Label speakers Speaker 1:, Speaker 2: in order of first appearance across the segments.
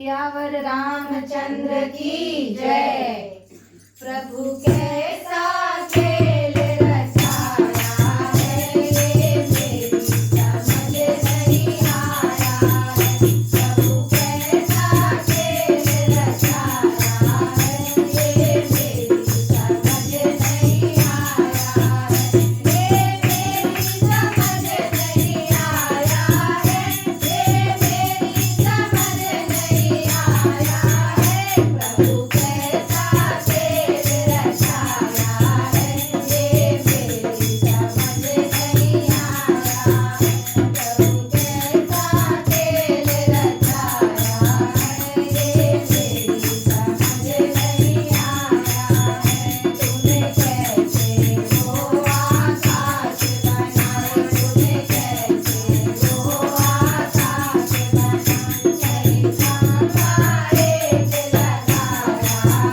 Speaker 1: सियावर रामचंद्र की जय। प्रभु कैसा खेल रचाया है, ये मेरी समझ नहीं आया है। प्रभु कैसा खेल रचाया है, ये मेरी समझ नहीं आया है। ये मेरी समझ नहीं आया है, ये मेरी समझ नहीं आया है। प्रभु कैसा खेल रचाया है, ये मेरी समझ नहीं आया है। प्रभु कैसा खेल रचाया है, ये मेरी समझ नहीं आया है। तूने कैसे वो आकाश बनाए, तूने कैसे वो आकाश बनाए। नहीं तारा एक लगाया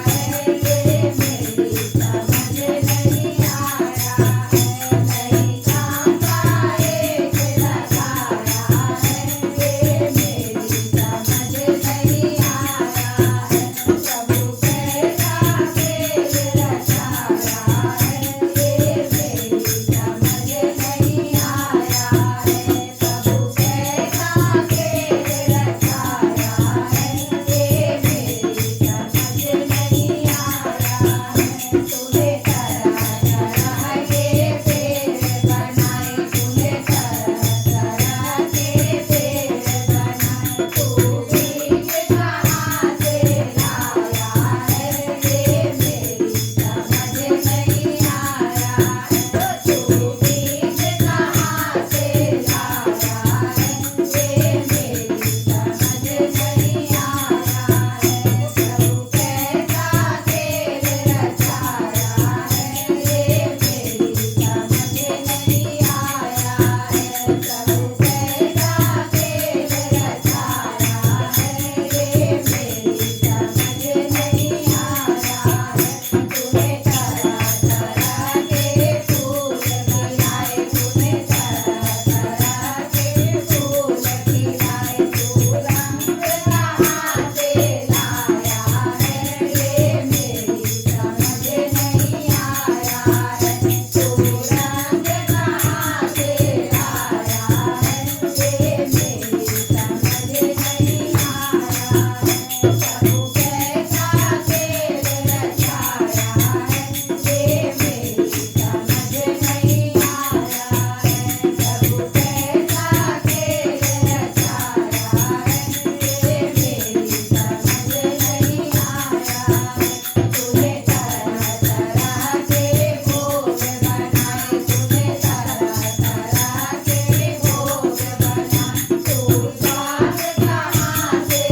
Speaker 1: है, ये मेरी समझ नहीं आया है। नहीं तारा एक लगाया है, ये मेरी समझ नहीं आया है। प्रभु कैसा खेल रचाया है, ये मेरी समझ नहीं आया है। प्रभु कैसा खेल रचाया है, ये मेरी समझ नहीं आया है। तूने तरह तरह के पेड़ बनाए, तूने तरह तरह के पेड़ बनाए। तू बीज कहाँ से लाया है, ये मेरी समझ नहीं आया है। तू बीज कहाँ से लाया है, ये मेरी समझ नहीं आया है। प्रभु कैसा खेल रचाया है, ये मेरी समझ नहीं आया है। प्रभु कैसा खेल रचाया है, ये मेरी समझ नहीं आया है। तूने तरह तरह के फूल खिलाए, तूने तरह तरह के फूल खिलाए। तू रंग कहाँ से लाया है, ये मेरी समझ नहीं आया है। तू रंग कहाँ से लाया है, ये मेरी समझ नहीं आया है। प्रभु कैसा खेल रचाया है, ये मेरी समझ नहीं आया है। प्रभु कैसा खेल रचाया है, ये मेरी समझ नहीं आया है। तूने तरह तरह के भोग बनाए, तूने तरह तरह के भोग बनाए। तू स्वाद कहाँ से